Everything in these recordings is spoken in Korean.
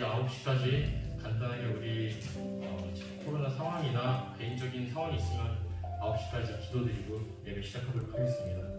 9시까지 간단하게 우리 지금 코로나 상황이나 개인적인 상황이 있으면 9시까지 기도드리고 예배 시작하도록 하겠습니다.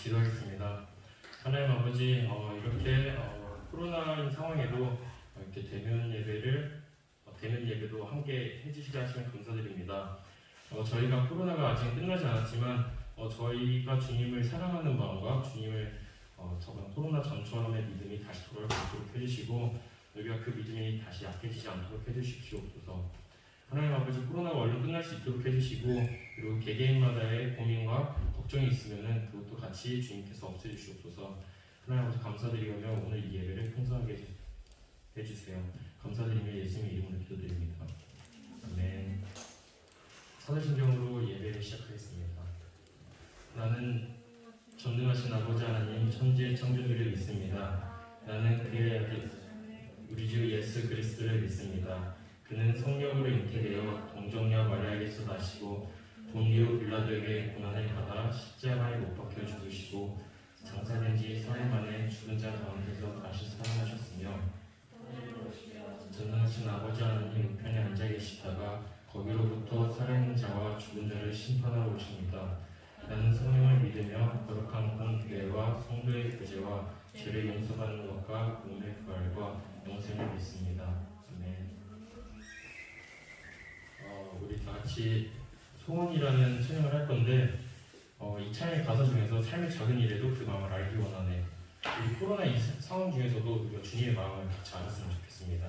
기도하겠습니다. 하나님 아버지, 이렇게 코로나인 상황에도 이렇게 대면 예배도 함께 해주시게 하시면 감사드립니다. 저희가 코로나가 아직 끝나지 않았지만 저희가 주님을 사랑하는 마음과 주님을 저번 코로나 전처럼의 믿음이 다시 돌아올 수 있도록 해주시고 우리가 그 믿음이 다시 약해지지 않도록 해주십시옵소서. 하나님 아버지, 코로나가 얼른 끝날 수 있도록 해주시고 그리고 개개인마다의 고민과 걱정이 있으면 그것도 같이 주님께서 없애주시옵소서. 하나님 아버지, 감사드리며 오늘 이 예배를 풍성하게 해주세요. 감사드리며 예수님의 이름으로 기도드립니다. 아멘. 사도신경으로 예배를 시작하겠습니다. 나는 전능하신 아버지 하나님 천지의 창조주를 믿습니다. 나는 그의 아들 우리 주 예수 그리스도를 믿습니다. 그는 성령으로 잉태되어 동정녀 마리아에게서 나시고 본디오 빌라도에게 고난을 받아 십자가에 못 박혀 죽으시고 장사된 지 4일 만에 죽은 자 가운데서 다시 살아나셨으며 전능하신 아버지 하나님 우편에 앉아 계시다가 거기로부터 살아있는 자와 죽은 자를 심판하러 오십니다. 나는 성령을 믿으며 거룩한 공교회와 성도의 구제와 죄를 용서받는 것과 몸의 부활과 영생을 믿습니다. 아멘. 우리 다 같이 소원이라는 찬양을 할 건데 이 찬양의 가사 중에서 삶의 작은 일에도 그 마음을 알기 원하네. 이 코로나 이 상황 중에서도 우리가 주님의 마음을 같이 알았으면 좋겠습니다.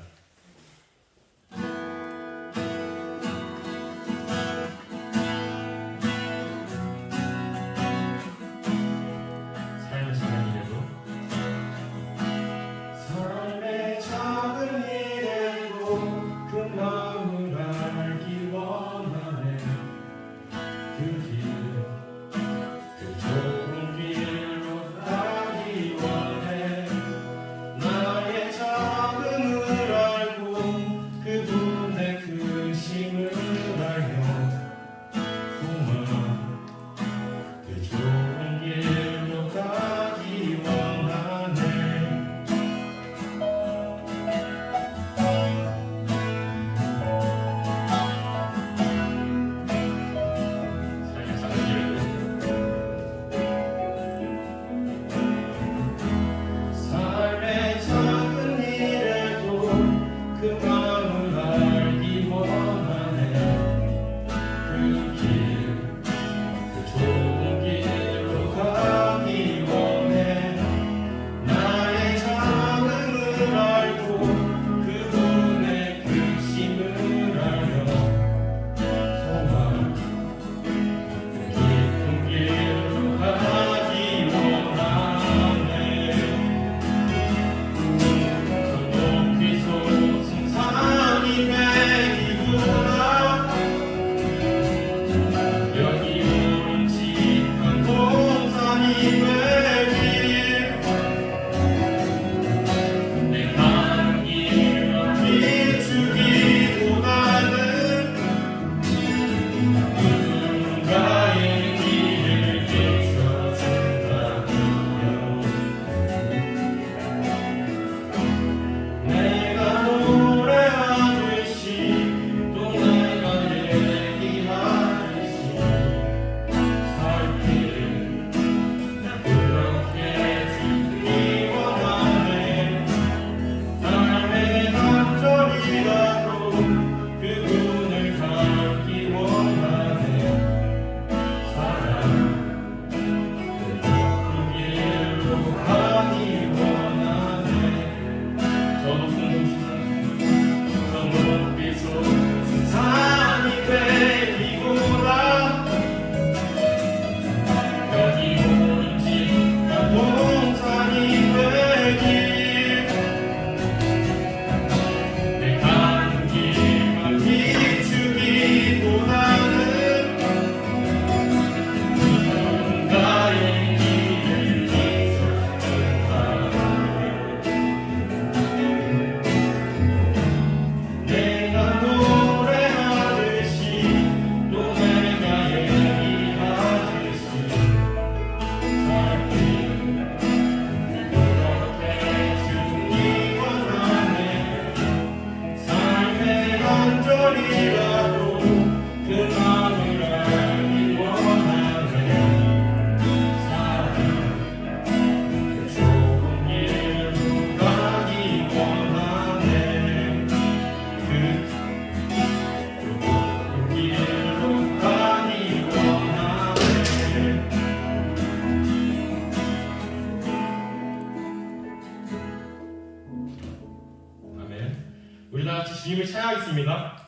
주님을 찬양하겠습니다.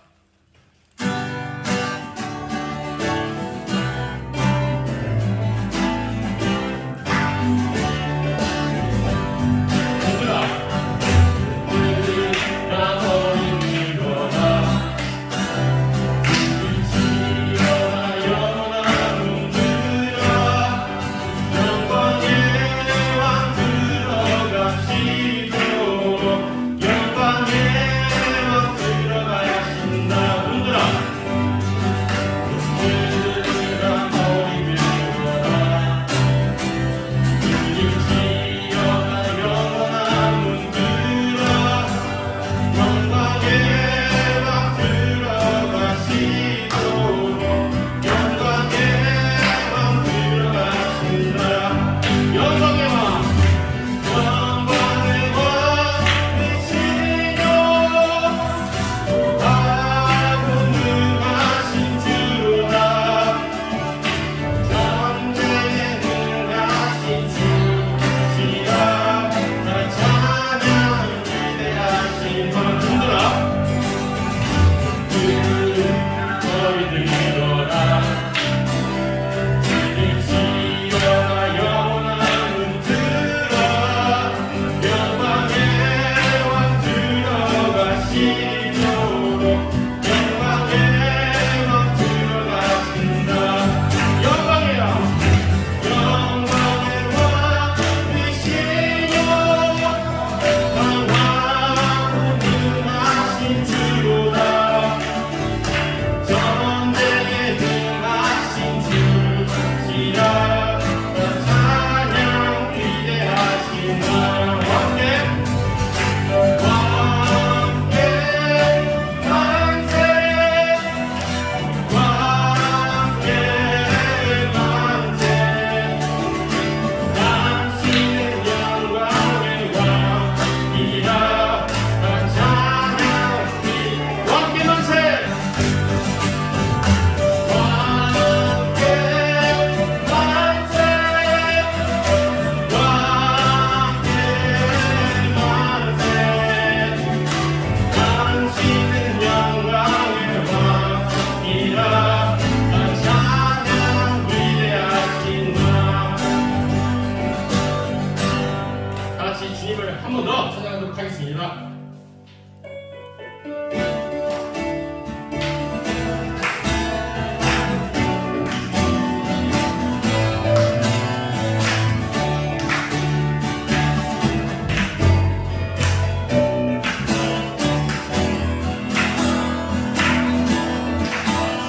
한 번 더 찬양하도록 하겠습니다.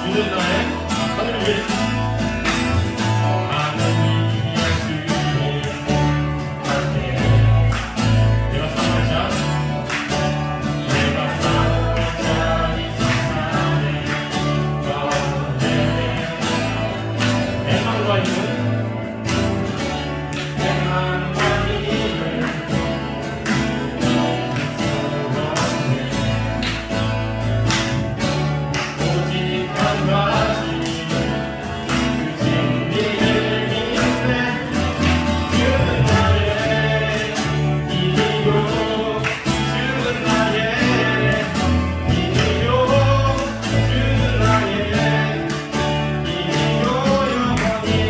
주는 나의 하늘을 위해 주는 나의 이미요 영원히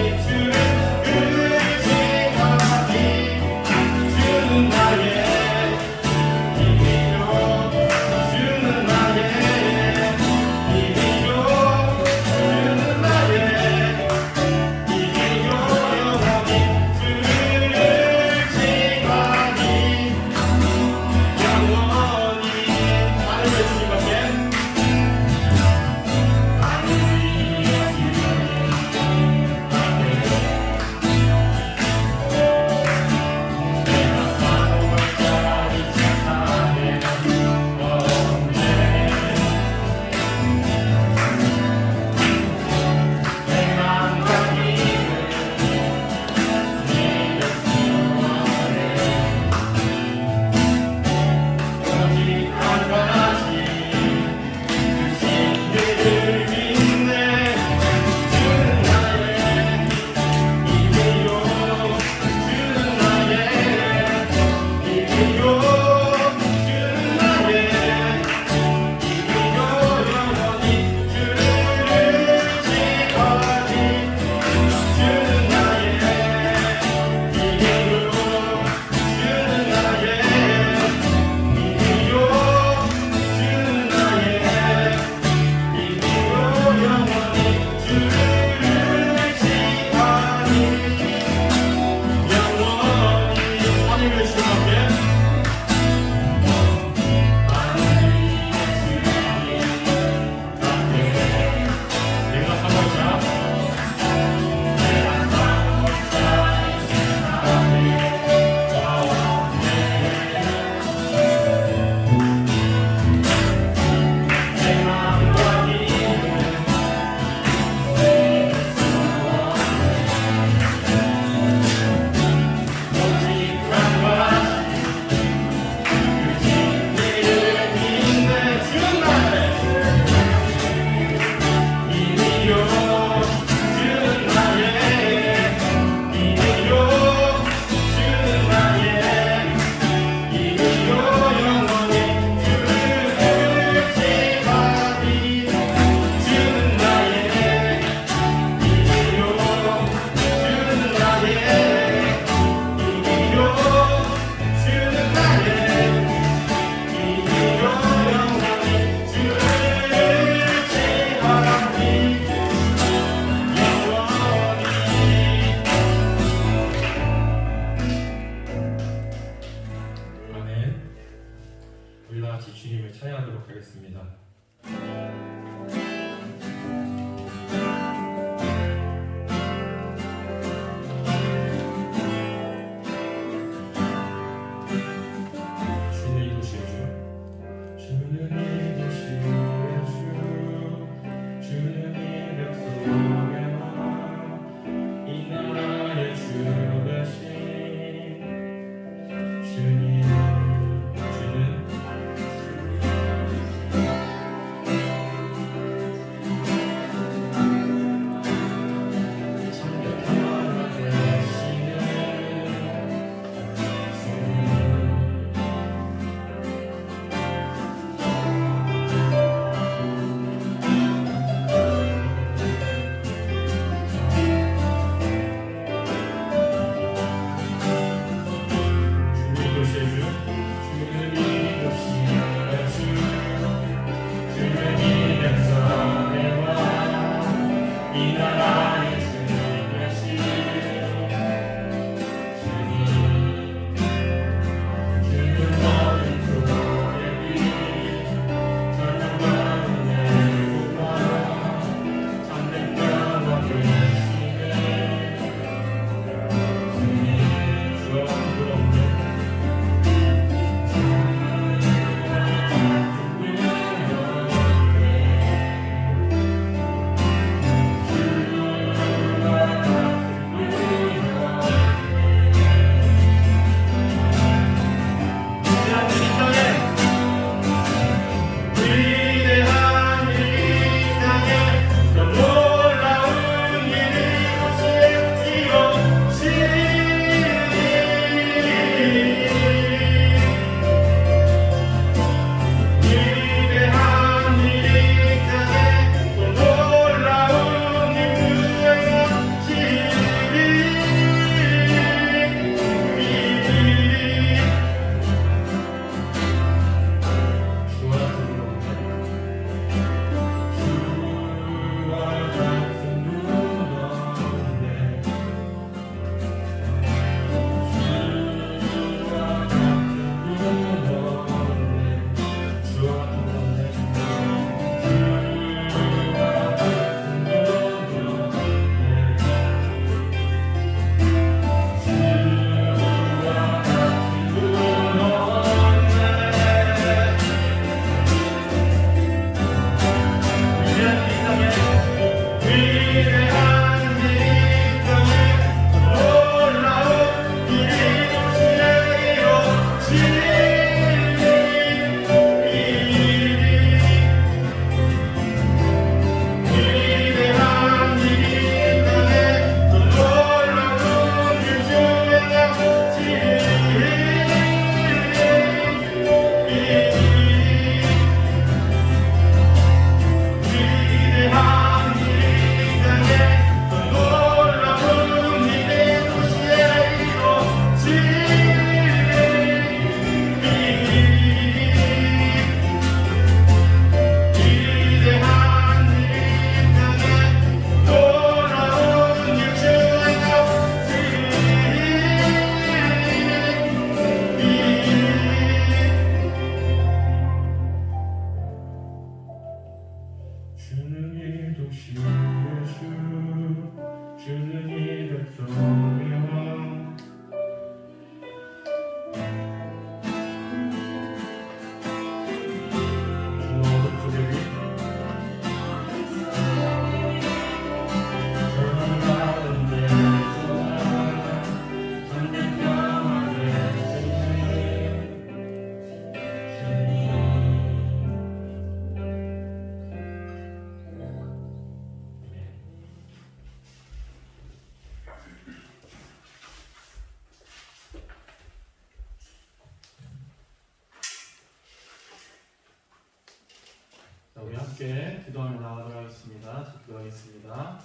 함께 기도하며 나가도록 하겠습니다. 기도하겠습니다.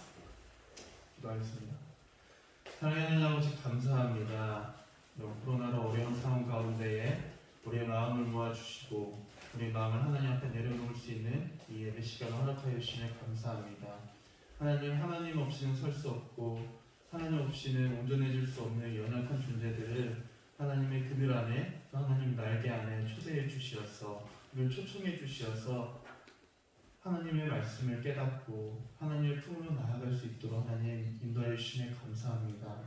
사랑하는 아버지 감사합니다. 이런 코로나로 어려운 상황 가운데에 우리의 마음을 모아주시고 우리의 마음을 하나님 앞에 내려놓을 수 있는 이 예배 시간을 허락하여 주시며 감사합니다. 하나님 없이는 설 수 없고 하나님 없이는 온전해질 수 없는 연약한 존재들을 하나님의 그늘 안에 또 하나님 날개 안에 초대해 주시어서 우리를 초청해 주시어서 하나님의 말씀을 깨닫고 하나님의 품으로 나아갈 수 있도록 하나님 인도하여 주시며 감사합니다.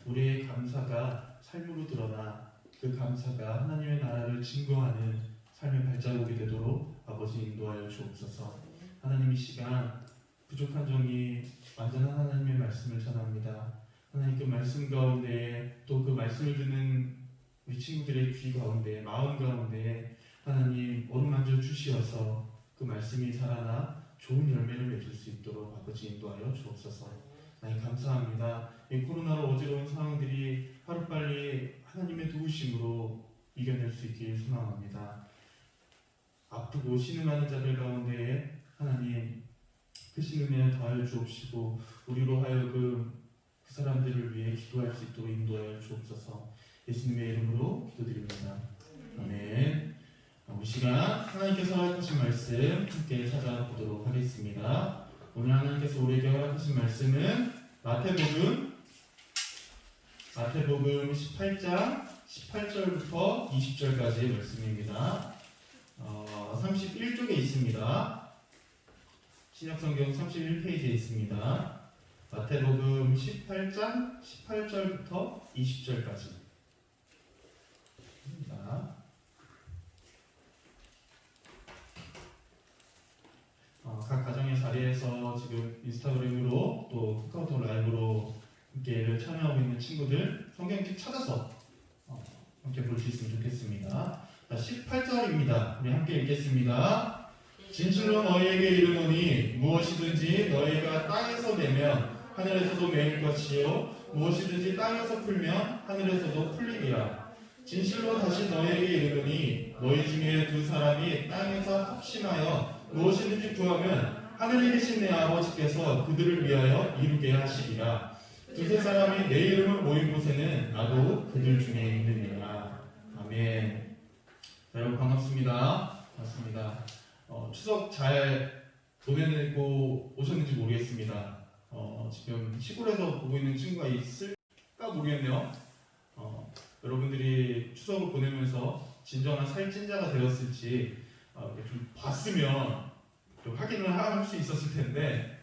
우리의 감사가 삶으로 드러나 그 감사가 하나님의 나라를 증거하는 삶의 발자국이 되도록 아버지 인도하여 주옵소서. 하나님 이 시간 부족한 종이 완전한 하나님의 말씀을 전합니다. 하나님 그 말씀 가운데에 또 그 말씀을 듣는 우리 친구들의 귀 가운데 마음 가운데에 하나님 어루만져 주시어서 그 말씀이 살아나 좋은 열매를 맺을 수 있도록 아버지 인도하여 주옵소서. 하나님 감사합니다. 이 코로나로 어지러운 상황들이 하루빨리 하나님의 도우심으로 이겨낼 수 있길 소망합니다. 아프고 신음하는 자들 가운데에 하나님 크신 은혜 더하여 주옵시고 우리로 하여금 그 사람들을 위해 기도할 수 있도록 인도하여 주옵소서. 예수님의 이름으로 기도드립니다. 아멘. 이 시간 하나님께서 허락하신 말씀 함께 찾아보도록 하겠습니다. 오늘 하나님께서 우리에게 허락하신 말씀은 마태복음 18장 18절부터 20절까지의 말씀입니다. 31쪽에 있습니다. 신약성경 31페이지에 있습니다. 마태복음 18장 18절부터 20절까지 각 가정의 자리에서 지금 인스타그램으로 또 카카오톡 라이브로 함께를 참여하고 있는 친구들 성경책 찾아서 함께 볼 수 있으면 좋겠습니다. 자, 18절입니다. 우리 함께 읽겠습니다. 진실로 너희에게 이르노니 무엇이든지 너희가 땅에서 내면 하늘에서도 매일 것이요 무엇이든지 땅에서 풀면 하늘에서도 풀리리라. 진실로 다시 너희에게 이르노니 너희 중에 두 사람이 땅에서 합심하여 무엇이든지 구하면 하늘에 계신 내 아버지께서 그들을 위하여 이루게 하시리라. 두세 사람이 내 이름을 모인 곳에는 나도 그들 중에 있느니라. 아멘. 여러분 반갑습니다. 추석 잘 보내고 오셨는지 모르겠습니다. 지금 시골에서 보고 있는 친구가 있을까 모르겠네요. 여러분들이 추석을 보내면서 진정한 살찐자가 되었을지 좀 봤으면 좀 확인을 할 수 있었을 텐데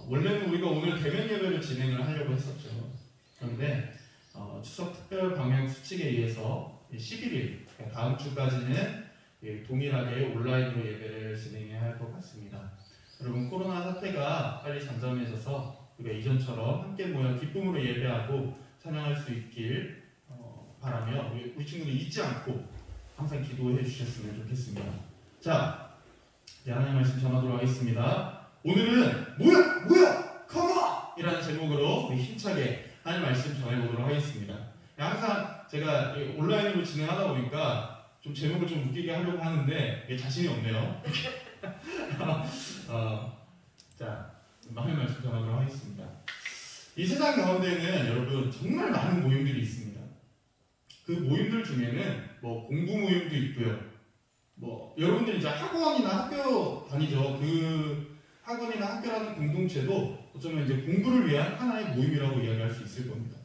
원래는 우리가 오늘 대면 예배를 진행을 하려고 했었죠. 그런데 추석 특별 방역 수칙에 의해서 11일 다음 주까지는 동일하게 온라인으로 예배를 진행해야 할 것 같습니다. 여러분 코로나 사태가 빨리 잠잠해져서 우리가 이전처럼 함께 모여 기쁨으로 예배하고 찬양할 수 있길 바라며 우리 친구들 잊지 않고 항상 기도해 주셨으면 좋겠습니다. 자, 이제 하나님의 말씀 전하도록 하겠습니다. 오늘은 뭐야 컴온! 이라는 제목으로 우리 힘차게 하나님의 말씀 전해보도록 하겠습니다. 항상 제가 온라인으로 진행하다 보니까 좀 제목을 좀 웃기게 하려고 하는데 자신이 없네요. 자, 하나님의 말씀 전하도록 하겠습니다. 이 세상 가운데는 여러분 정말 많은 모임들이 있습니다. 그 모임들 중에는 공부 모임도 있고요. 여러분들이 이제 학원이나 학교 다니죠. 그 학원이나 학교라는 공동체도 어쩌면 이제 공부를 위한 하나의 모임이라고 이야기할 수 있을 겁니다.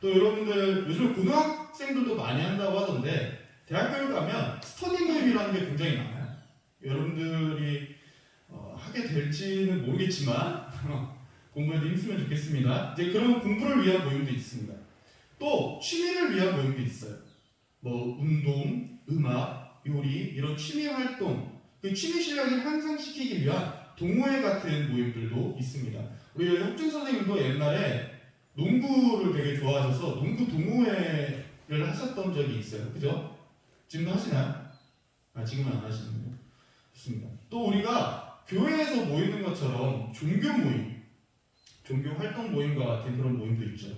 또 여러분들 요즘 고등학생들도 많이 한다고 하던데 대학교를 가면 스터디 모임이라는 게 굉장히 많아요. 여러분들이 하게 될지는 모르겠지만 공부에도 힘쓰면 좋겠습니다. 이제 그런 공부를 위한 모임도 있습니다. 또 취미를 위한 모임도 있어요. 운동, 음악, 요리 이런 취미 활동, 그 취미 실력을 향상시키기 위한 동호회 같은 모임들도 있습니다. 우리 혁준 선생님도 옛날에 농구를 되게 좋아하셔서 농구 동호회를 하셨던 적이 있어요. 그죠? 지금도 하시나요? 지금은 안 하시는군요. 좋습니다. 또 우리가 교회에서 모이는 것처럼 종교 모임, 종교 활동 모임과 같은 그런 모임도 있죠.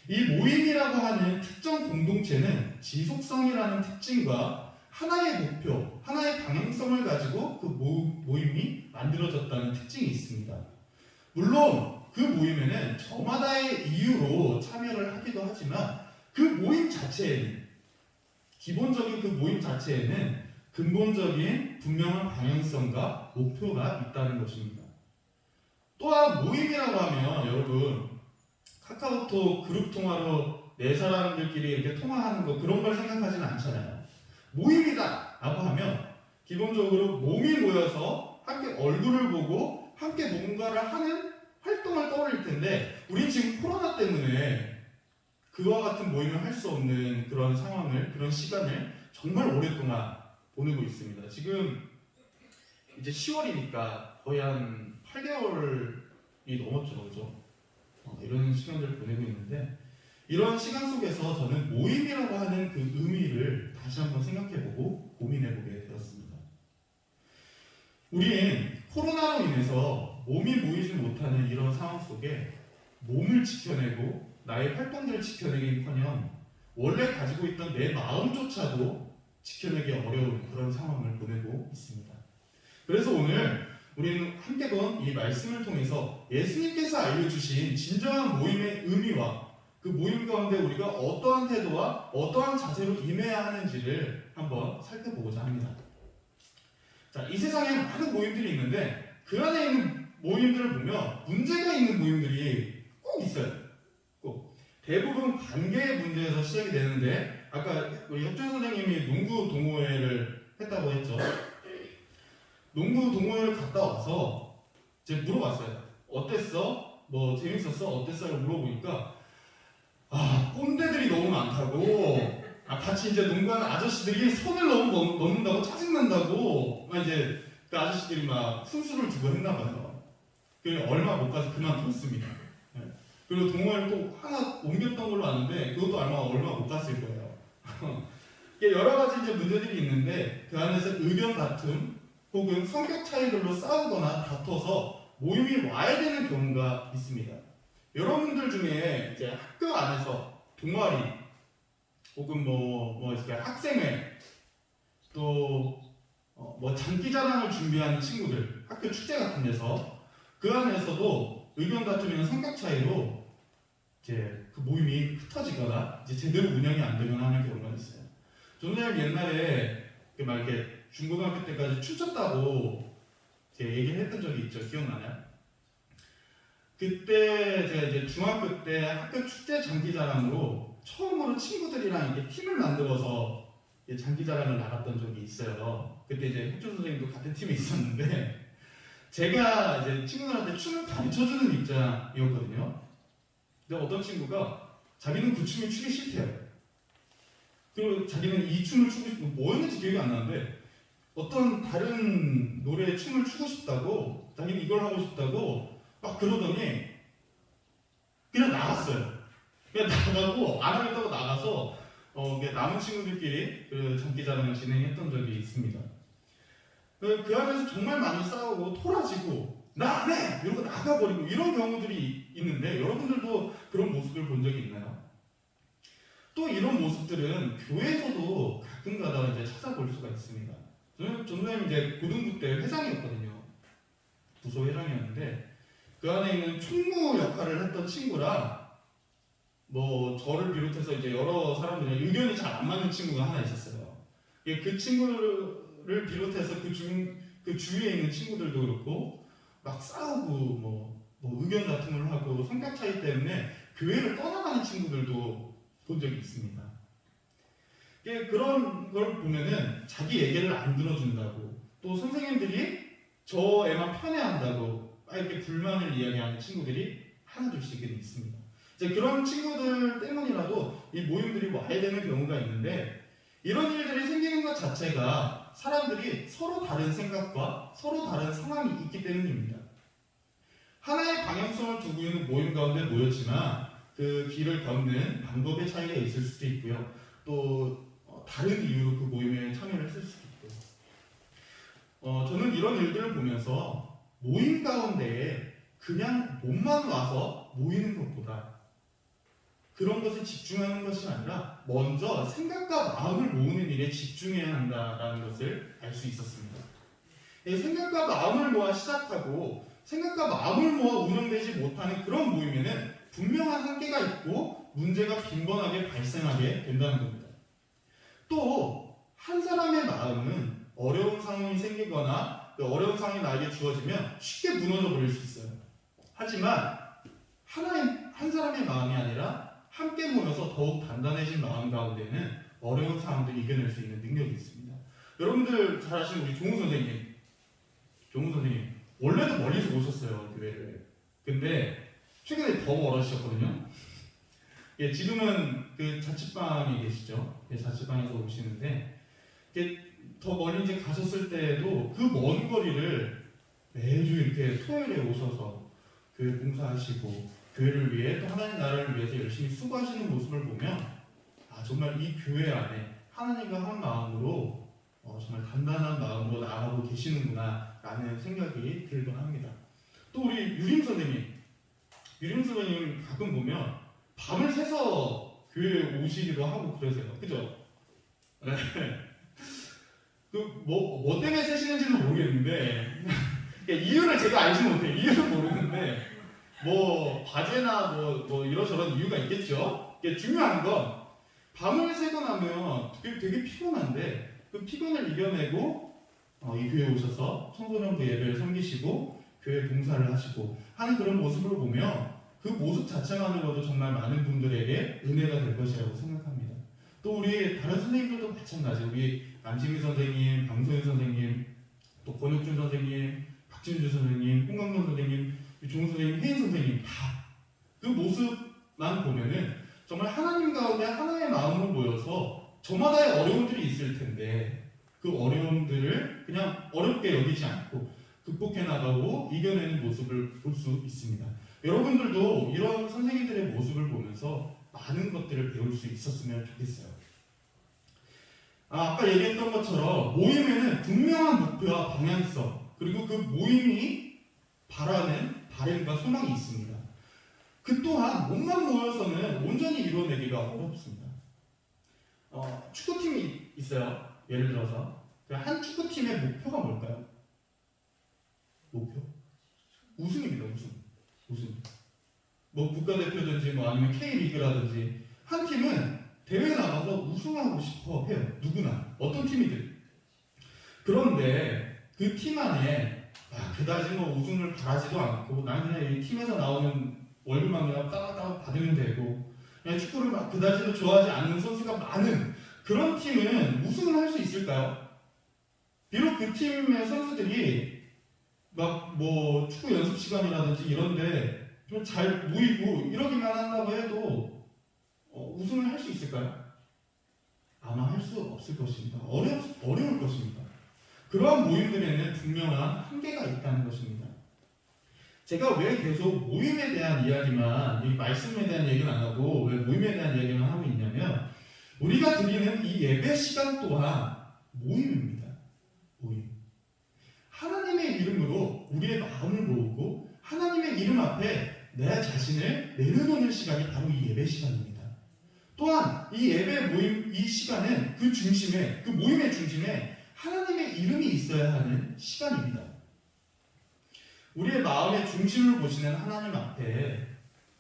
이 모임이라고 하는 특정 공동체는 지속성이라는 특징과 하나의 목표, 하나의 방향성을 가지고 그 모임이 만들어졌다는 특징이 있습니다. 물론 그 모임에는 저마다의 이유로 참여를 하기도 하지만 그 모임 자체에는 기본적인 그 모임 자체에는 근본적인 분명한 방향성과 목표가 있다는 것입니다. 또한 모임이라고 하면 여러분 카카오톡 그룹 통화로 네 사람들끼리 이렇게 통화하는 거 그런 걸 생각하지는 않잖아요. 모임이다 라고 하면 기본적으로 몸이 모여서 함께 얼굴을 보고 함께 뭔가를 하는 활동을 떠올릴 텐데 우린 지금 코로나 때문에 그와 같은 모임을 할 수 없는 그런 상황을 그런 시간을 정말 오랫동안 보내고 있습니다. 지금 이제 10월이니까 거의 한 8개월이 넘었죠, 그죠? 이런 시간들을 보내고 있는데 이런 시간 속에서 저는 모임이라고 하는 그 의미를 다시 한번 생각해보고 고민해보게 되었습니다. 우리는 코로나로 인해서 몸이 모이지 못하는 이런 상황 속에 몸을 지켜내고 나의 활동들을 지켜내기는커녕 원래 가지고 있던 내 마음조차도 지켜내기 어려운 그런 상황을 보내고 있습니다. 그래서 오늘 우리는 함께 본 이 말씀을 통해서 예수님께서 알려주신 진정한 모임의 의미와 그 모임 가운데 우리가 어떠한 태도와 어떠한 자세로 임해야 하는지를 한번 살펴보고자 합니다. 자, 이 세상에 많은 모임들이 있는데 그 안에 있는 모임들을 보면 문제가 있는 모임들이 꼭 있어요. 꼭. 대부분 관계의 문제에서 시작이 되는데 아까 우리 혁준 선생님이 농구 동호회를 했다고 했죠. 농구 동호회를 갔다 와서 제가 물어봤어요. 어땠어? 뭐 재밌었어? 어땠어요? 물어보니까 꼰대들이 너무 많다고 같이 이제 농구하는 아저씨들이 선을 너무 넘는다고 짜증난다고 막 이제 그 아저씨들이 막 훈수를 두고 했나 봐요. 그래서 얼마 못 가서 그만뒀습니다. 그리고 동호회를 또 하나 옮겼던 걸로 아는데 그것도 얼마 못 갔을 거예요. 여러 가지 이제 문제들이 있는데 그 안에서 의견 다툼 혹은 성격 차이들로 싸우거나 다퉈서 모임이 와야 되는 경우가 있습니다. 여러분들 중에 이제 학교 안에서 동아리 혹은 학생회 또 장기자랑을 준비하는 친구들 학교 축제 같은 데서 그 안에서도 의견 다툼이나 성격 차이로 이제 그 모임이 흩어지거나 이제 제대로 운영이 안 되거나 하는 경우가 있어요. 저는 옛날에 이렇게 중고등학교 때까지 춤췄다고 제가 얘기를 했던 적이 있죠. 기억나나요? 그때 제가 이제 중학교 때 학교 축제 장기자랑으로 처음으로 친구들이랑 이렇게 팀을 만들어서 장기자랑을 나갔던 적이 있어요. 그때 이제 혁준 선생님도 같은 팀에 있었는데 제가 이제 친구들한테 춤을 가르쳐주는 입장이었거든요. 근데 어떤 친구가 자기는 그 춤을 추기 싫대요. 그리고 자기는 이 춤을 추고 싶고 뭐였는지 기억이 안 나는데 어떤 다른 노래에 춤을 추고 싶다고 자기는 이걸 하고 싶다고 막 그러더니 그냥 나갔어요. 그냥 나가고 안 하겠다고 나가서 남은 친구들끼리 그 장기자랑을 진행했던 적이 있습니다. 그 안에서 정말 많이 싸우고 토라지고 나 안 해! 이러고 나가버리고 이런 경우들이 있는데 여러분들도 그런 모습을 본 적이 있나요? 또 이런 모습들은 교회에서도 가끔 가다가 이제 찾아볼 수가 있습니다. 저는 이제 고등부 때 회장이었거든요. 부서 회장이었는데 그 안에 있는 총무 역할을 했던 친구랑 저를 비롯해서 이제 여러 사람들이랑 의견이 잘 안 맞는 친구가 하나 있었어요. 그 친구를 비롯해서 그 주위에 있는 친구들도 그렇고 막 싸우고 의견 다툼을 하고 성격 차이 때문에 교회를 떠나가는 친구들도 본 적이 있습니다. 그런 걸 보면은 자기 얘기를 안 들어준다고 또 선생님들이 저 애만 편애한다고 이렇게 불만을 이야기하는 친구들이 하나둘씩은 있습니다. 이제 그런 친구들 때문이라도 이 모임들이 와야 되는 경우가 있는데 이런 일들이 생기는 것 자체가 사람들이 서로 다른 생각과 서로 다른 상황이 있기 때문입니다. 하나의 방향성을 두고 있는 모임 가운데 모였지만 그 길을 걷는 방법의 차이가 있을 수도 있고요. 또 다른 이유로 그 모임에 참여를 했을 수도 있고요. 저는 이런 일들을 보면서 모임 가운데에 그냥 몸만 와서 모이는 것보다 그런 것에 집중하는 것이 아니라 먼저 생각과 마음을 모으는 일에 집중해야 한다라는 것을 알 수 있었습니다. 생각과 마음을 모아 시작하고 생각과 마음을 모아 운영되지 못하는 그런 모임에는 분명한 한계가 있고 문제가 빈번하게 발생하게 된다는 겁니다. 또 한 사람의 마음은 어려운 상황이 생기거나 그 어려운 상황이 나에게 주어지면 쉽게 무너져 버릴 수 있어요. 하지만 한 사람의 마음이 아니라 함께 모여서 더욱 단단해진 마음 가운데는 어려운 상황도 이겨낼 수 있는 능력이 있습니다. 여러분들 잘 아시는 우리 종우 선생님 원래도 멀리서 오셨어요, 교회를. 근데 최근에 더 멀어지셨거든요. 예, 지금은 그 자취방에 계시죠. 예, 자취방에서 오시는데 더 멀리 이제 가셨을 때에도 그 먼 거리를 매주 이렇게 토요일에 오셔서 교회 봉사하시고 교회를 위해 또 하나님 나라를 위해서 열심히 수고하시는 모습을 보면 정말 이 교회 안에 하나님과 한 마음으로 정말 단단한 마음으로 나아가고 계시는구나 라는 생각이 들곤 합니다. 또 우리 유림 선생님 가끔 보면 밤을 새서 교회에 오시기도 하고 그러세요. 그죠? 네. 뭐 때문에 새시는지는 모르겠는데 이유를 제가 알지 못해요. 이유를 모르는데 과제나 이러저런 이유가 있겠죠. 중요한 건 밤을 새고 나면 되게 피곤한데 그 피곤을 이겨내고 이 교회에 오셔서 청소년부 예배를 섬기시고 교회 봉사를 하시고 하는 그런 모습을 보면 그 모습 자체만으로도 정말 많은 분들에게 은혜가 될 것이라고 생각합니다. 또 우리 다른 선생님들도 마찬가지. 우리 안지미 선생님, 방소연 선생님, 또 권혁준 선생님, 박진주 선생님, 홍강돈 선생님, 종우 선생님, 혜인 선생님 다 그 모습만 보면은 정말 하나님 가운데 하나의 마음으로 모여서 저마다의 어려움들이 있을 텐데 그 어려움들을 그냥 어렵게 여기지 않고 극복해 나가고 이겨내는 모습을 볼 수 있습니다. 여러분들도 이런 선생님들의 모습을 보면서 많은 것들을 배울 수 있었으면 좋겠어요. 아까 얘기했던 것처럼 모임에는 분명한 목표와 방향성 그리고 그 모임이 바라는 바램과 소망이 있습니다. 그 또한 몸만 모여서는 온전히 이루어내기가 어렵습니다. 축구팀이 있어요. 예를 들어서 한 축구팀의 목표가 뭘까요? 목표? 우승입니다. 우승. 국가대표든지 아니면 K리그라든지 한 팀은 대회에 나가서 우승하고 싶어 해요. 누구나. 어떤 팀이든. 그런데 그 팀 안에 그다지 우승을 바라지도 않고 나는 그냥 이 팀에서 나오는 월급만 그냥 따닥따닥 받으면 되고 그냥 축구를 그다지도 좋아하지 않는 선수가 많은 그런 팀은 우승을 할 수 있을까요? 비록 그 팀의 선수들이 축구 연습 시간이라든지 이런데 좀 잘 모이고 이러기만 한다고 해도 우승을 할 수 있을까요? 아마 할 수 없을 것입니다. 어려울 것입니다. 그러한 모임들에는 분명한 한계가 있다는 것입니다. 제가 왜 계속 모임에 대한 이야기만, 이 말씀에 대한 얘기는 안 하고 왜 모임에 대한 이야기만 하고 있냐면 우리가 드리는 이 예배 시간 또한 모임입니다. 모임. 하나님의 이름으로 우리의 마음을 모으고 하나님의 이름 앞에 내 자신을 내려놓는 시간이 바로 이 예배 시간입니다. 또한 이 예배 모임 이 시간은 그 중심에 그 모임의 중심에 하나님의 이름이 있어야 하는 시간입니다. 우리의 마음의 중심을 보시는 하나님 앞에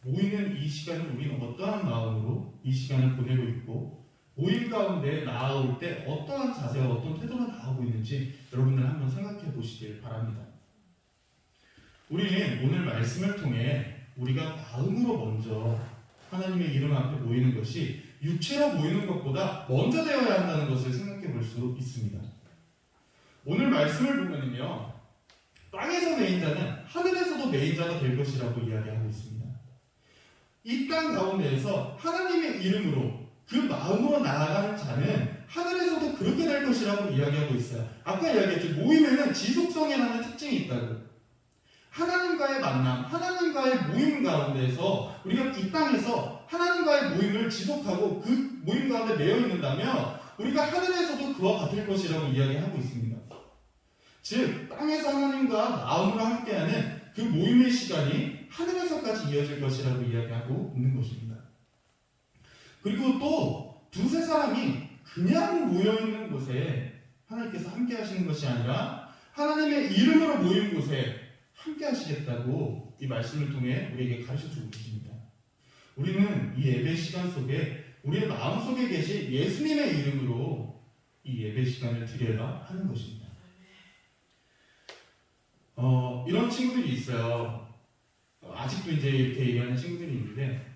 모이는 이 시간을 우리는 어떠한 마음으로 이 시간을 보내고 있고 모임 가운데 나아올 때 어떠한 자세와 어떤 태도로 나아오고 있는지 여러분들 한번 생각해 보시길 바랍니다. 우리는 오늘 말씀을 통해 우리가 마음으로 먼저 하나님의 이름 앞에 모이는 것이 육체로 모이는 것보다 먼저 되어야 한다는 것을 생각해 볼 수 있습니다. 오늘 말씀을 보면요, 땅에서 메인자는 하늘에서도 메인자가 될 것이라고 이야기하고 있습니다. 이 땅 가운데에서 하나님의 이름으로 그 마음으로 나아가는 자는 하늘에서도 그렇게 될 것이라고 이야기하고 있어요. 아까 이야기했죠. 모임에는 지속성이라는 특징이 있다고. 하나님과의 만남, 하나님과의 모임 가운데서 우리가 이 땅에서 하나님과의 모임을 지속하고 그 모임 가운데 매여 있는다면 우리가 하늘에서도 그와 같을 것이라고 이야기하고 있습니다. 즉 땅에서 하나님과 마음으로 함께하는 그 모임의 시간이 하늘에서까지 이어질 것이라고 이야기하고 있는 것입니다. 그리고 또 두세 사람이 그냥 모여있는 곳에 하나님께서 함께 하시는 것이 아니라 하나님의 이름으로 모인 곳에 함께 하시겠다고 이 말씀을 통해 우리에게 가르쳐주고 계십니다. 우리는 이 예배 시간 속에 우리의 마음속에 계신 예수님의 이름으로 이 예배 시간을 드려야 하는 것입니다. 이런 친구들이 있어요. 아직도 이제 이렇게 얘기하는 친구들이 있는데,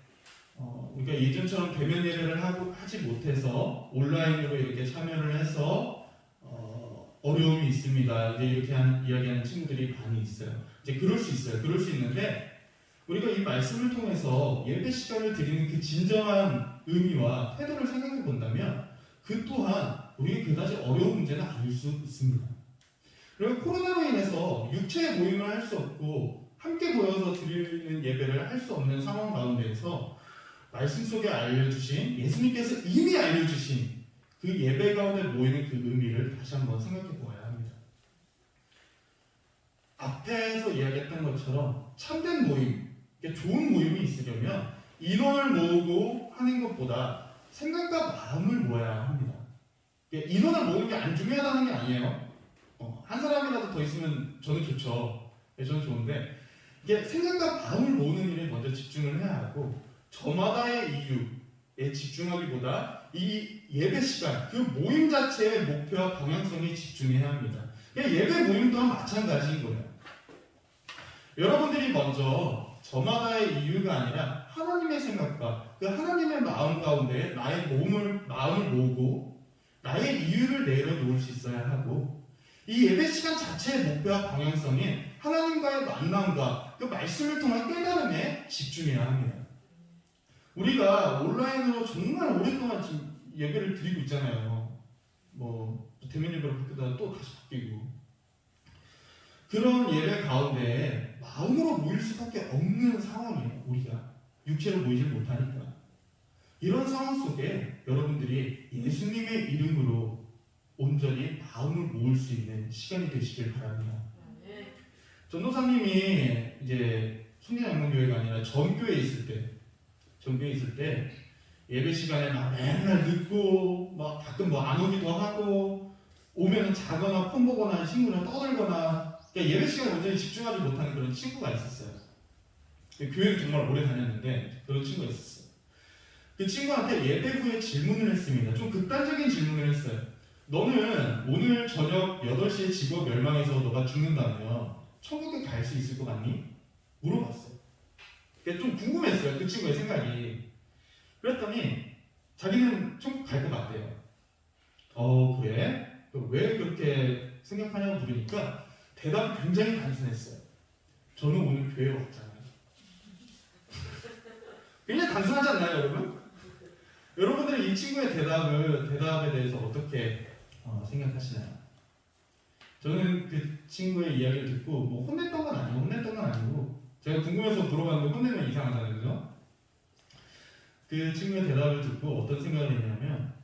우리가 예전처럼 대면 예배를 하지 못해서 온라인으로 이렇게 참여를 해서 어려움이 있습니다. 이제 이렇게 이야기하는 친구들이 많이 있어요. 이제 그럴 수 있어요. 그럴 수 있는데 우리가 이 말씀을 통해서 예배 시간을 드리는 그 진정한 의미와 태도를 생각해 본다면 그 또한 우리에게 그다지 어려운 문제는 아닐 수 있습니다. 그리고 코로나로 인해서 육체의 모임을 할 수 없고 함께 모여서 드리는 예배를 할 수 없는 상황 가운데에서 말씀 속에 알려주신 예수님께서 이미 알려주신 그 예배 가운데 모이는 그 의미를 다시 한번 생각해 보아야 합니다. 앞에서 이야기했던 것처럼 참된 모임, 좋은 모임이 있으려면 인원을 모으고 하는 것보다 생각과 마음을 모아야 합니다. 인원을 모으는 게 안 중요하다는 게 아니에요. 한 사람이라도 더 있으면 저는 좋죠. 저는 좋은데 이게 생각과 마음을 모으는 일에 먼저 집중을 해야 하고 저마다의 이유에 집중하기보다 이 예배 시간, 그 모임 자체의 목표와 방향성에 집중해야 합니다. 예배 모임 또한 마찬가지인 거예요. 여러분들이 먼저 저마다의 이유가 아니라 하나님의 생각과 그 하나님의 마음 가운데 나의 마음을 모으고 나의 이유를 내려놓을 수 있어야 하고 이 예배 시간 자체의 목표와 방향성인 하나님과의 만남과 그 말씀을 통한 깨달음에 집중해야 합니다. 우리가 온라인으로 정말 오랫동안 지금 예배를 드리고 있잖아요. 대면 예배로 바뀌다가 또 다시 바뀌고. 그런 예배 가운데 마음으로 모일 수밖에 없는 상황이에요. 우리가 육체로 모이지 못하니까. 이런 상황 속에 여러분들이 예수님의 이름으로 온전히 마음을 모을 수 있는 시간이 되시길 바랍니다. 전도사님이 이제 순리양문교회가 아니라 전교회에 있을 때 예배 시간에 막 맨날 늦고 막 가끔 안 오기도 하고 오면은 자거나 폰 보거나 친구랑 떠들거나 예배 시간에 완전히 집중하지 못하는 그런 친구가 있었어요. 교회를 정말 오래 다녔는데 그런 친구가 있었어요. 그 친구한테 예배 후에 질문을 했습니다. 좀 극단적인 질문을 했어요. 너는 오늘 저녁 8시에 지구가 멸망해서 너가 죽는다면 천국에 갈 수 있을 것 같니? 물어봤어요. 좀 궁금했어요. 그 친구의 생각이. 그랬더니 자기는 천국 갈 것 같대요. 그래? 왜 그렇게 생각하냐고 물으니까 대답이 굉장히 단순했어요. 저는 오늘 교회에 왔잖아요. 굉장히 단순하지 않나요, 여러분? 여러분들은 이 친구의 대답에 대해서 어떻게 생각하시나요? 저는 그 친구의 이야기를 듣고 혼냈던 건 아니고 제가 궁금해서 물어봤는데 혼내면 이상하잖아요, 그죠? 그 친구의 대답을 듣고 어떤 생각을 했냐면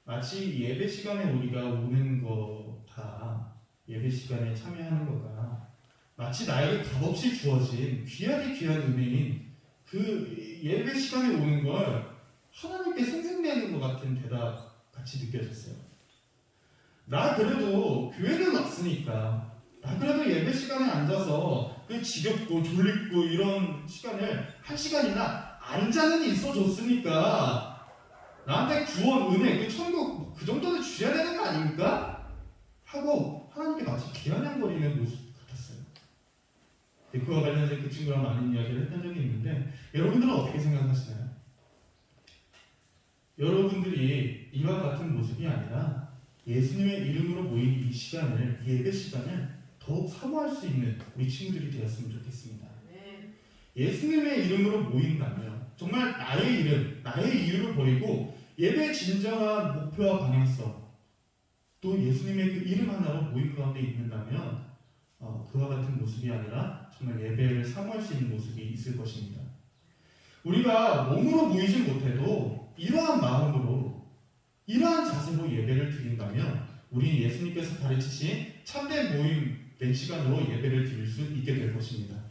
마치 예배 시간에 우리가 오는 거가 예배 시간에 참여하는 거가 마치 나에게 값없이 주어진 귀하디 귀한 은혜인 그 예배 시간에 오는 걸 하나님께 생색내는 것 같은 대답 같이 느껴졌어요. 나 그래도 교회는 왔으니까 나 그래도 예배 시간에 앉아서 그 지겹고 졸립고 이런 시간을 1시간이나 앉아는 있어줬으니까 나한테 주원 은혜 그 천국 그 정도는 주셔야 되는 거 아닙니까? 하고 하나님께 마치 비아냥거리는 모습 같았어요. 그와 관련해서 그 친구랑 많은 이야기를 했던 적이 있는데 여러분들은 어떻게 생각하시나요? 여러분들이 이와 같은 모습이 아니라 예수님의 이름으로 모인 이 시간을, 이 예배 시간을 더욱 사모할 수 있는 우리 친구들이 되었으면 좋겠습니다. 예수님의 이름으로 모인다면 정말 나의 이름, 나의 이유를 버리고 예배의 진정한 목표와 방향성 또 예수님의 그 이름 하나로 모임 가운데 있는다면 그와 같은 모습이 아니라 정말 예배를 사모할 수 있는 모습이 있을 것입니다. 우리가 몸으로 모이지 못해도 이러한 마음으로 이러한 자세로 예배를 드린다면 우리 예수님께서 가르치신 참된 모임 된 시간으로 예배를 드릴 수 있게 될 것입니다.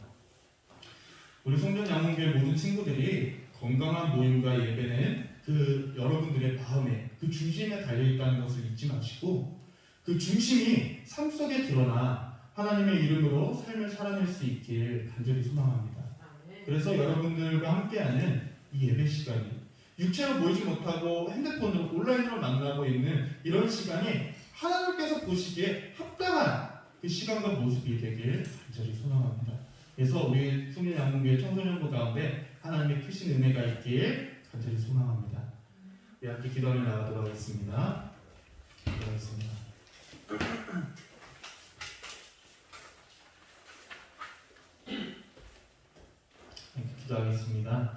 우리 송전 양문교회 모든 친구들이 건강한 모임과 예배는 그 여러분들의 마음에 그 중심에 달려있다는 것을 잊지 마시고 그 중심이 삶 속에 드러나 하나님의 이름으로 삶을 살아낼 수 있길 간절히 소망합니다. 그래서 여러분들과 함께하는 이 예배 시간이 육체로 보이지 못하고 핸드폰으로 온라인으로 만나고 있는 이런 시간이 하나님께서 보시기에 합당한 그 시간과 모습이 되길 간절히 소망합니다. 그래서 우리 송년양문교회 청소년부 가운데 하나님의 크신 은혜가 있길 간절히 소망합니다. 우리 함께 기도하며 나가도록 하겠습니다. 기도하겠습니다. 기도하겠습니다.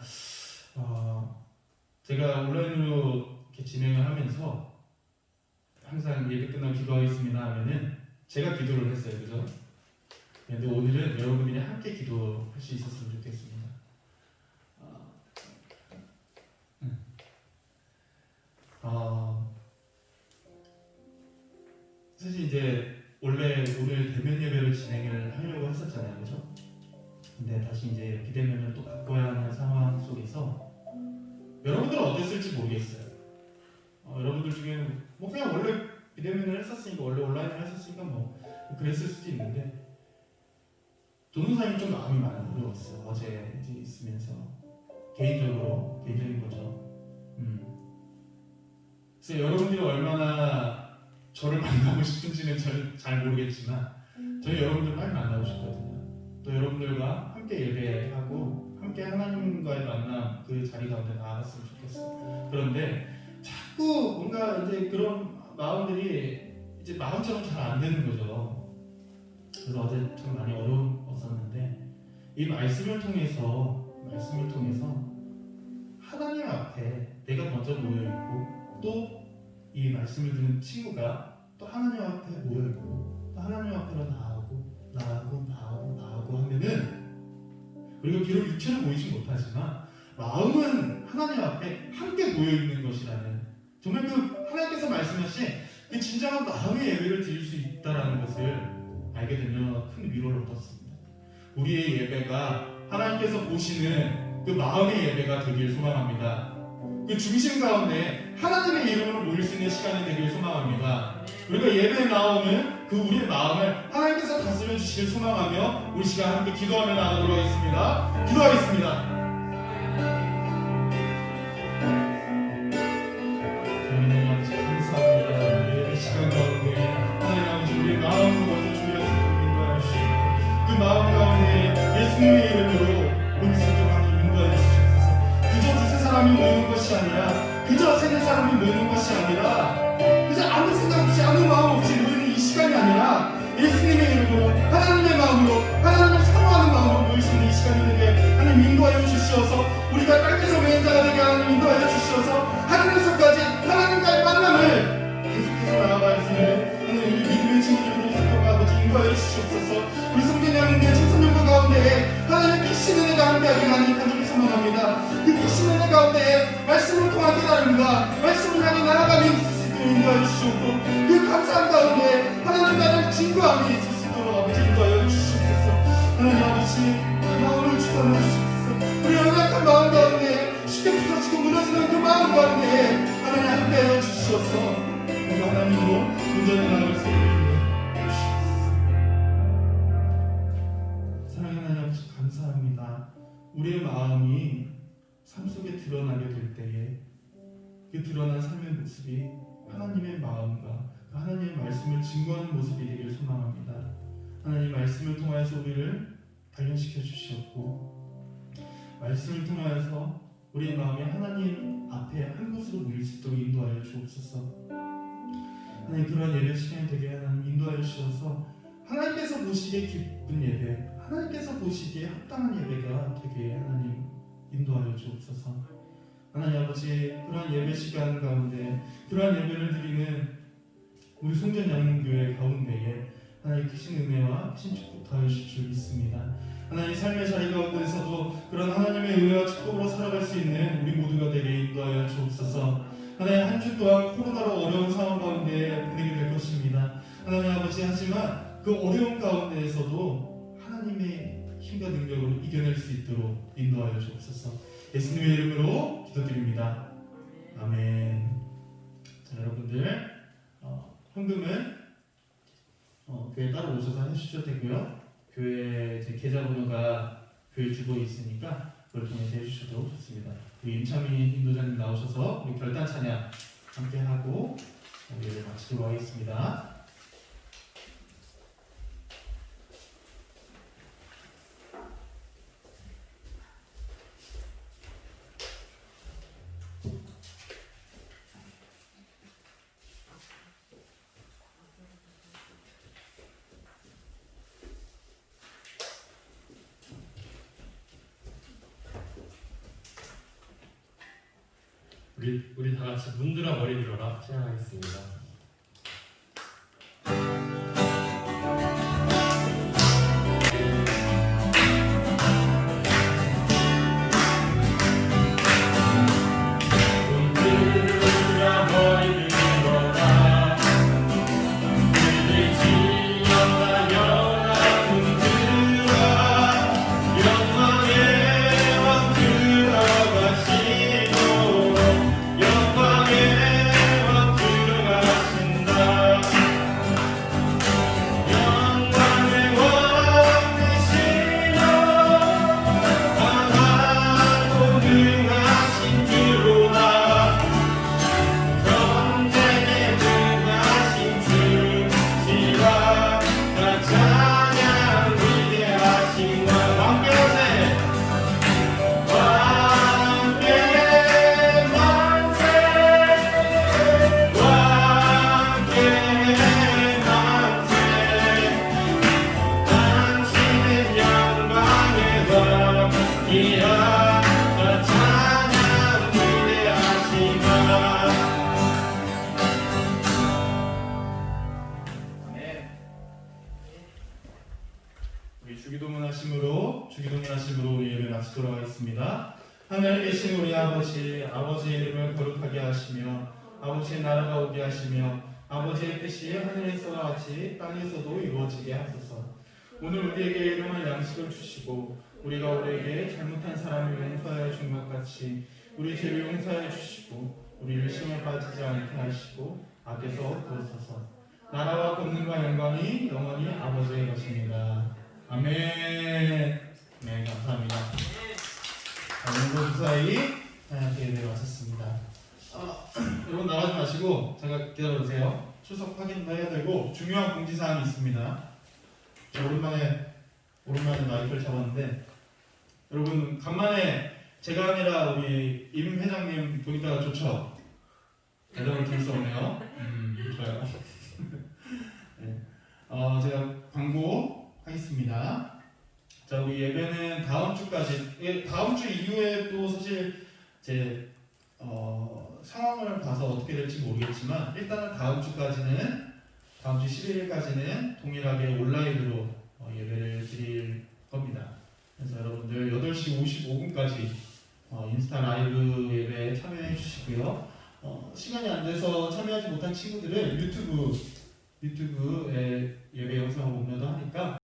제가 온라인으로 이렇게 진행을 하면서 항상 예배 끝나고 기도하겠습니다 하면은 제가 기도를 했어요, 그죠? 근데 오늘은 여러분들이 함께 기도할 수 있었으면 좋겠습니다. 사실 이제 원래 오늘 대면 예배를 진행을 하려고 했었잖아요, 그죠? 근데 다시 이제 비대면을 또 바꿔야 하는 상황 속에서 여러분들은 어땠을지 모르겠어요. 여러분들 중에 뭐 그냥 원래 비대면을 했었으니까 원래 온라인을 했었으니까 뭐 그랬을 수도 있는데 도노사님이 좀 마음이 많이 어려웠어요. 어제 이제 있으면서 개인적인 거죠. 그래서 여러분들이 얼마나 저를 만나고 싶은지는 잘 모르겠지만 저희 여러분들 빨리 만나고 싶거든요. 또 여러분들과 함께 예배하고 함께 하나님과의 만남 그 자리 가운데 나아갔으면 좋겠어요. 그런데 자꾸 뭔가 이제 그런 마음들이 이제 마음처럼 잘 안 되는 거죠. 그래서 어제 참 많이 어려웠었는데 이 말씀을 통해서 하나님 앞에 내가 먼저 모여 있고 또 이 말씀을 듣는 친구가 또 하나님 앞에 모여 있고 또 하나님 앞으로 나아가고 하면은 우리가 비록 육체로 보이지 못하지만 마음은 하나님 앞에 함께 모여 있는 것이라는 정말 그 하나님께서 말씀하신 그 진정한 마음의 예배를 드릴 수 있다라는 것을 알게 되면 큰 위로를 얻었습니다. 우리의 예배가 하나님께서 보시는 그 마음의 예배가 되길 소망합니다. 그 중심 가운데 하나님의 이름으로 모일 수 있는 시간이 되길 소망합니다. 우리가 예배에 나오는 그 우리의 마음을 하나님께서 다스려 주시길 소망하며 우리 시간 함께 기도하며 나가도록 하겠습니다. 기도하겠습니다. 하나님 아버지 감사합니다. 예배 시간 가운데 하나님 아버지 우리의 마음을 먼저 주여서 인도하여 주시고 그 마음 가운데 예수님의 이름으로 우리 성도하나님 인도하여 주시옵소서. 그저 두세 사람이 모이는 것이 아니라 그저 세네 사람이 모이는 것이 아니라 그저 아무 생각 없이 아무 마음 없이 모이는 이 시간이 아니라 예수님의 이름으로 하나님의 마음으로 하나님을 사모하는 마음으로 모일 수 있는 이 시간이 되게 하나님 인도하여 주시어서 우리가 땅에서 외인 자가 되게 하나님 인도하여 주시어서 하늘에서까지 하나님과의 만남을 계속해서 나아갈 수 있는 하나님 우리 믿음의 친구들이 있을 것 아버지 인도하여 주시옵소서. 우리 성전양문교회 청소년부 가운데 하나님의 크신 은혜가 함께하길 하나님 간절히 소망합니다. 그 크신 은혜 가운데 말씀을 통한 깨달음과 말씀을 향해 나아가는 있을 수 있도록 인도하여 주시옵고 그 감사한 가운데 하나님과의 진과함이 있을 수 있도록 아버지 인도하여 주시옵소서. 하나님 아버지 그 마음을 주관하여 주시옵소서. 우리 연약한 마음 가운데 쉽게 부서지고 무너지는 그 마음 가운데 하나님 함께하여 주시옵소서. 우리가 하나님으로 온전히 나아갈 수 있는 감사합니다. 우리의 마음이 삶 속에 드러나게 될 때에 그 드러난 삶의 모습이 하나님의 마음과 그 하나님의 말씀을 증거하는 모습이 되길 소망합니다. 하나님 말씀을 통하여서 우리를 단련시켜 주시옵고 말씀을 통하여서 우리의 마음이 하나님 앞에 한 곳으로 모일 수 있도록 인도하여 주옵소서. 하나님 그러한 예배 시간이 되게 하나님 인도하여 주셔서 하나님께서 보시기에 기쁜 예배 하나님께서 보시기에 합당한 예배가 되게 하나님 인도하여 주옵소서. 하나님 아버지 그러한 예배 시간 가운데 그러한 예배를 드리는 우리 송전양문교회 가운데에 하나님 크신 은혜와 크신 축복 더하여 주실 줄 믿습니다. 하나님 삶의 자리 가운데서도 그런 하나님의 은혜와 축복으로 살아갈 수 있는 우리 모두가 되게 인도하여 주옵소서. 하나님 한 주 동안 코로나로 어려운 상황 가운데 보내게 될 것입니다. 하나님 아버지 하지만 그 어려운 가운데에서도 하나님의 힘과 능력으로 이겨낼 수 있도록 인도하여 주옵소서. 예수님의 이름으로 기도드립니다. 아멘. 자, 여러분들 헌금은 교회 따로 오셔서 해주셔도 되고요. 교회 제 계좌번호가 교회 주도에 있으니까 그걸 통해서 해주셔도 좋습니다. 우리 임찬민 인도자님 나오셔서 우리 결단 찬양 함께 하고 우리를 마치도록 하겠습니다. 우리 다 같이 문드라 머리 들어라 시작하겠습니다. 문드라 머리 들어라 그들이 영광 문드라 영광의 왕 들어가시고 영광의 왕 들어가신다. 영광의 왕 되시며 강하고 능하신 주로다. 전쟁에 능하신 주시라. 나 찬양 위대하신 왕 왕께세 왕께 만세 왕께 만세 당신은 영광의 왕이라. 나 찬양 위대하시다. 아멘. 우리 주기도문 하심으로 우리 예배 마치도록 하겠습니다. 하늘에 계신 우리 아버지의 이름을 거룩하게 하시며 아버지의 나라가 오게 하시며 아버지의 뜻이 하늘에서와 같이 땅에서도 이루어지게 하소서. 오늘 우리에게 일용할 양식을 주시고 우리가 우리에게 잘못한 사람을 용서하여 준 것 같이 우리 죄를 용서하여 주시고 우리를 시험에 빠지지 않게 하시고 악에서 구하소서. 나라와 권능과 영광이 영원히 아버지의 것입니다. 아멘. 네, 감사합니다. 오늘도 무사히 예배를 마쳤습니다. 여러분 나가지 마시고 잠깐 기다려주세요. 출석 확인도 해야 되고 중요한 공지사항이 있습니다. 오랜만에 마이크를 잡았는데 여러분 간만에 제가 아니라 우리 임 회장님 보니까 좋죠? 대답을 들을 수 없네요. 좋아요. 네. 제가 광고하겠습니다. 자, 우리 예배는 다음 주까지, 다음 주 이후에 또 사실 제 상황을 봐서 어떻게 될지 모르겠지만 일단은 다음 주 11일까지는 동일하게 온라인으로 예배를 드릴 겁니다. 그래서 여러분들 8시 55분까지 인스타 라이브 예배에 참여해 주시고요. 시간이 안 돼서 참여하지 못한 친구들은 유튜브에 예배 영상을 업로드하니까